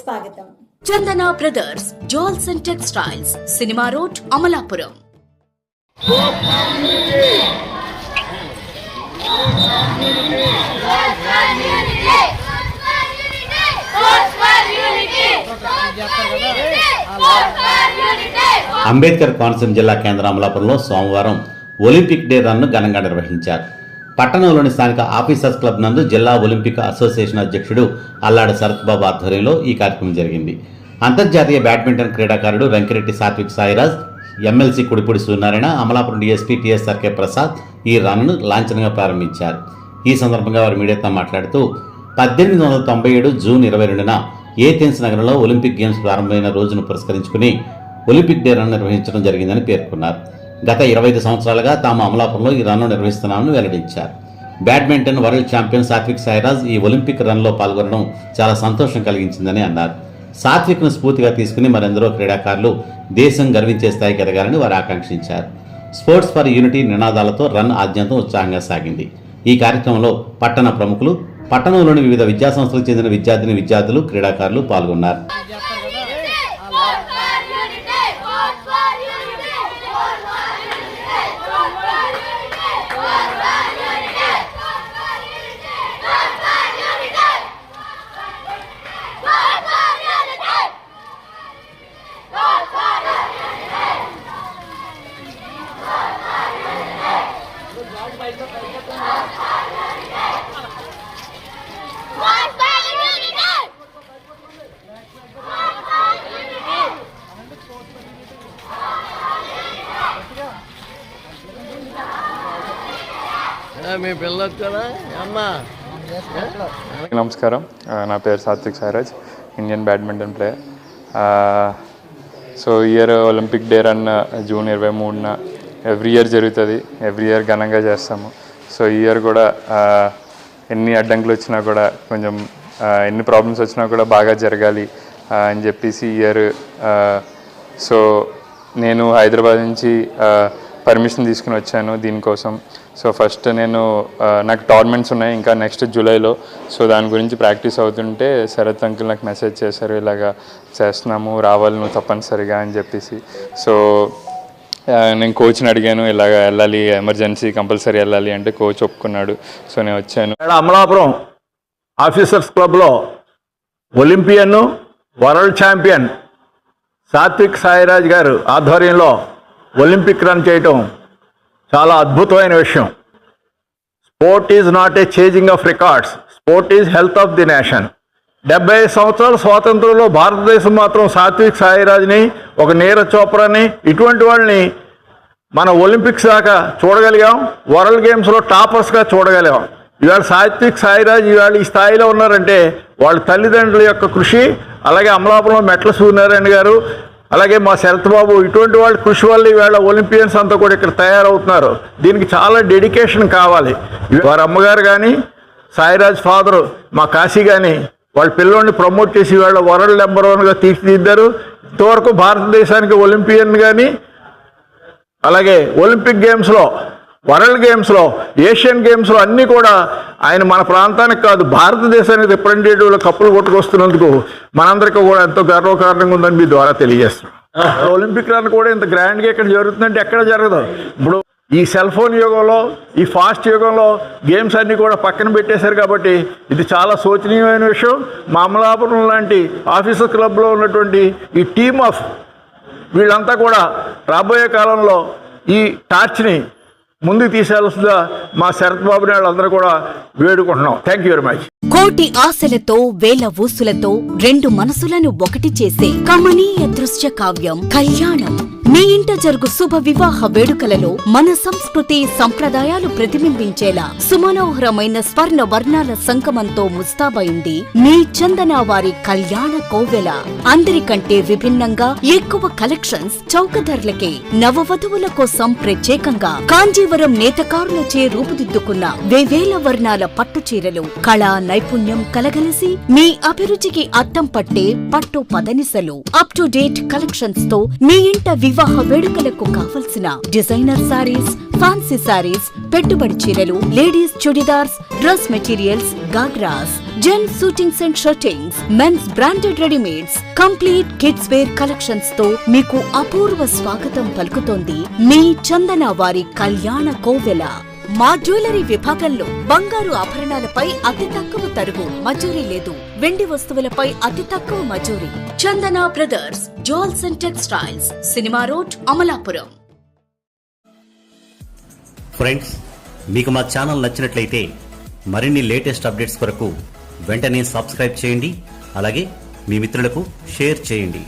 స్వాగతం. Chandana brothers jewels and textiles, cinema road, Amalapuram. Ambedkar Konaseema జిల్లా కేంద్ర అమలాపురంలో సోమవారం ఒలింపిక్ డే రన్ను ఘనంగా నిర్వహించారు. పట్టణంలోని స్థానిక ఆఫీసర్స్ క్లబ్ నందు జిల్లా ఒలింపిక్ అసోసియేషన్ అధ్యక్షుడు అల్లాడ శరత్ బాబు ఆధ్వర్యంలో ఈ కార్యక్రమం జరిగింది. అంతర్జాతీయ బ్యాడ్మింటన్ క్రీడాకారుడు Venkat Reddy Satvik Sairaj, MLC Kudipudi Suryanarayana, Amalapuram DSP TSRK Prasad ఈ రన్ను లాంఛనంగా ప్రారంభించారు. ఈ సందర్భంగా వారు మీడియాతో మాట్లాడుతూ 1897 జూన్ 22న ఏథెన్స్ నగరంలో ఒలింపిక్ గేమ్స్ ప్రారంభమైన రోజును పురస్కరించుకుని ఒలింపిక్ డే రన్ నిర్వహించడం జరిగిందని పేర్కొన్నారు. గత 25 సంవత్సరాలుగా తాము అమలాపురంలో ఈ రన్ను నిర్వహిస్తున్నామని వెల్లడించారు. Badminton world champion Satwik Sairaj ఈ ఒలింపిక్ రన్లో పాల్గొనడం చాలా సంతోషం కలిగించిందని అన్నారు. సాత్విక్ను స్ఫూర్తిగా తీసుకుని మరెందరో క్రీడాకారులు దేశం గర్వించే స్థాయికి ఎదగాలని వారు ఆకాంక్షించారు. స్పోర్ట్స్ ఫర్ యూనిటీ నినాదాలతో రన్ ఆద్యంతం ఉత్సాహంగా సాగింది. ఈ కార్యక్రమంలో పట్టణ ప్రముఖులు, పట్టణంలోని వివిధ విద్యాసంస్థలకు చెందిన విద్యార్థులు, క్రీడాకారులు పాల్గొన్నారు. నమస్కారం, నా పేరు Satwik Sairaj, Indian badminton player. So year Olympic day run June 23న ఎవ్రీ ఇయర్ జరుగుతుంది. ఎవ్రీ ఇయర్ ఘనంగా చేస్తాము. సో ఈ ఇయర్ కూడా ఎన్ని అడ్డంకులు వచ్చినా కూడా, కొంచెం ఎన్ని ప్రాబ్లమ్స్ వచ్చినా కూడా బాగా జరగాలి అని చెప్పేసి ఇయర్ సో నేను హైదరాబాద్ నుంచి పర్మిషన్ తీసుకుని వచ్చాను దీనికోసం. సో ఫస్ట్ నాకు టోర్నమెంట్స్ ఉన్నాయి ఇంకా నెక్స్ట్ జూలైలో. సో దాని గురించి ప్రాక్టీస్ అవుతుంటే శరత్ అంకుల్ నాకు మెసేజ్ చేశారు, ఇలాగా చేస్తున్నాము, రావాలి నువ్వు తప్పనిసరిగా అని చెప్పేసి. సో నేను కోచ్ని అడిగాను, ఇలాగ వెళ్ళాలి, ఎమర్జెన్సీ కంపల్సరీ వెళ్ళాలి అంటే కోచ్ ఒప్పుకున్నాడు. సో నేను వచ్చాను. అమలాపురం ఆఫీసర్స్ క్లబ్లో Olympian world champion Satwik Sairaj గారు ఆధ్వర్యంలో ఒలింపిక్ రన్ చేయటం చాలా అద్భుతమైన విషయం. Sport is not a changing of records, sport is health of the nation. 75 సంవత్సరాల స్వాతంత్రంలో భారతదేశం మాత్రం సాత్విక్ సాయిరాజ్ని, ఒక నీరజ్ చోప్రాని, ఇటువంటి వాళ్ళని మన ఒలింపిక్స్ దాకా చూడగలిగాం. వరల్డ్ గేమ్స్లో టాపర్స్గా చూడగలిగాం. ఇవాళ సాత్విక్ సాయిరాజ్ ఇవాళ ఈ స్థాయిలో ఉన్నారంటే వాళ్ళ తల్లిదండ్రుల యొక్క కృషి, అలాగే అమలాపురంలో మెట్ల సూర్యనారాయణ గారు, అలాగే మా శరత్ బాబు, ఇటువంటి వాళ్ళ కృషి వల్ల ఈవేళ ఒలింపియన్స్ అంతా కూడా ఇక్కడ తయారవుతున్నారు. దీనికి చాలా డెడికేషన్ కావాలి. వారి అమ్మగారు కానీ, సాయిరాజ్ ఫాదరు మా కాశీ కానీ వాళ్ళ పిల్లోడిని ప్రమోట్ చేసి ఈవేళ వరల్డ్ నెంబర్ 1గా తీర్చిదిద్దారు. ఇంతవరకు భారతదేశానికి ఒలింపియన్ కానీ, అలాగే ఒలింపిక్ గేమ్స్లో, వరల్డ్ గేమ్స్లో, ఏషియన్ గేమ్స్లో అన్నీ కూడా ఆయన మన ప్రాంతానికి కాదు భారతదేశానికి రిప్రజెంటేటివ్లో కప్పులు కొట్టుకొస్తున్నందుకు మనందరికీ కూడా ఎంతో గర్వకారణంగా ఉందని మీ ద్వారా తెలియజేస్తున్నాం. ఒలింపిక్ రన్ కూడా ఇంత గ్రాండ్గా ఇక్కడ జరుగుతుందంటే ఎక్కడ జరగదు. ఇప్పుడు ఈ సెల్ ఫోన్ యుగంలో, ఈ ఫాస్ట్ యుగంలో గేమ్స్ అన్నీ కూడా పక్కన పెట్టేశారు కాబట్టి ఇది చాలా శోచనీయమైన విషయం. మా అమలాపురం లాంటి ఆఫీసర్ క్లబ్లో ఉన్నటువంటి ఈ టీమ్ ఆఫ్ వీళ్ళంతా కూడా రాబోయే కాలంలో ఈ టార్చ్ని ముందుకు తీసేయాల్సిందిగా మా శరత్ బాబుని వాళ్ళందరూ కూడా వేడుకుంటున్నాం. Thank you very much. కోటి ఆశలతో, వేల ఊసులతో 2 మనసులను ఒకటి చేసే కమనీయ దృశ్య కావ్యం కళ్యాణం. మీ ఇంట జరుగు శుభ వివాహ వేడుకలలో మన సంస్కృతి సంప్రదాయాలు ప్రతిబింబించేలా సుమనోహరమైన స్వర్ణ వర్ణాల సంగమంతో ముస్తాబైంది మీ చందన వారి కళ్యాణ కోవెల. అందరికంటే విభిన్నంగా ఎక్కువ కలెక్షన్స్ చౌక ధరలకే నవవధువుల కోసం ప్రత్యేకంగా కాంజీవరం నేతకారులచే రూపుదిద్దుకున్న వేవేల వర్ణాల పట్టు చీరలు, కళా నైపుణ్యం కలగలిసి మీ అభిరుచికి అద్దం పట్టే పట్టు పదనిసలు, అప్ టు డేట్ కలెక్షన్స్ తో మీ ఇంట వివాహ వేడుకలకు కావలసిన డిజైనర్ సారీస్, ఫ్యాన్సీ సారీస్, పెట్టుబడి చీరలు, ladies churidars, dress materials, ghagras, gents suitings and shirtings, mens branded readymades, complete kids wear collections తో మీకు అపూర్వ స్వాగతం పలుకుతోంది మీ చందన వారి కళ్యాణ కోవెల. మా జ్యువెలరీ విభాగంలో బంగారు ఆభరణాలపై అతి తక్కువ తరుగు, మజూరీ లేదు. వెండి వస్తువులపై అతి తక్కువ మజూరీ. Chandana brothers, jewels and textiles, cinema road, Amalapuram. Friends, మీకు మా ఛానల్ నచ్చినట్లయితే మరిన్ని లేటెస్ట్ అప్డేట్స్ కొరకు వెంటనే సబ్స్క్రైబ్ చేయండి. అలాగే మీ మిత్రులకు షేర్ చేయండి.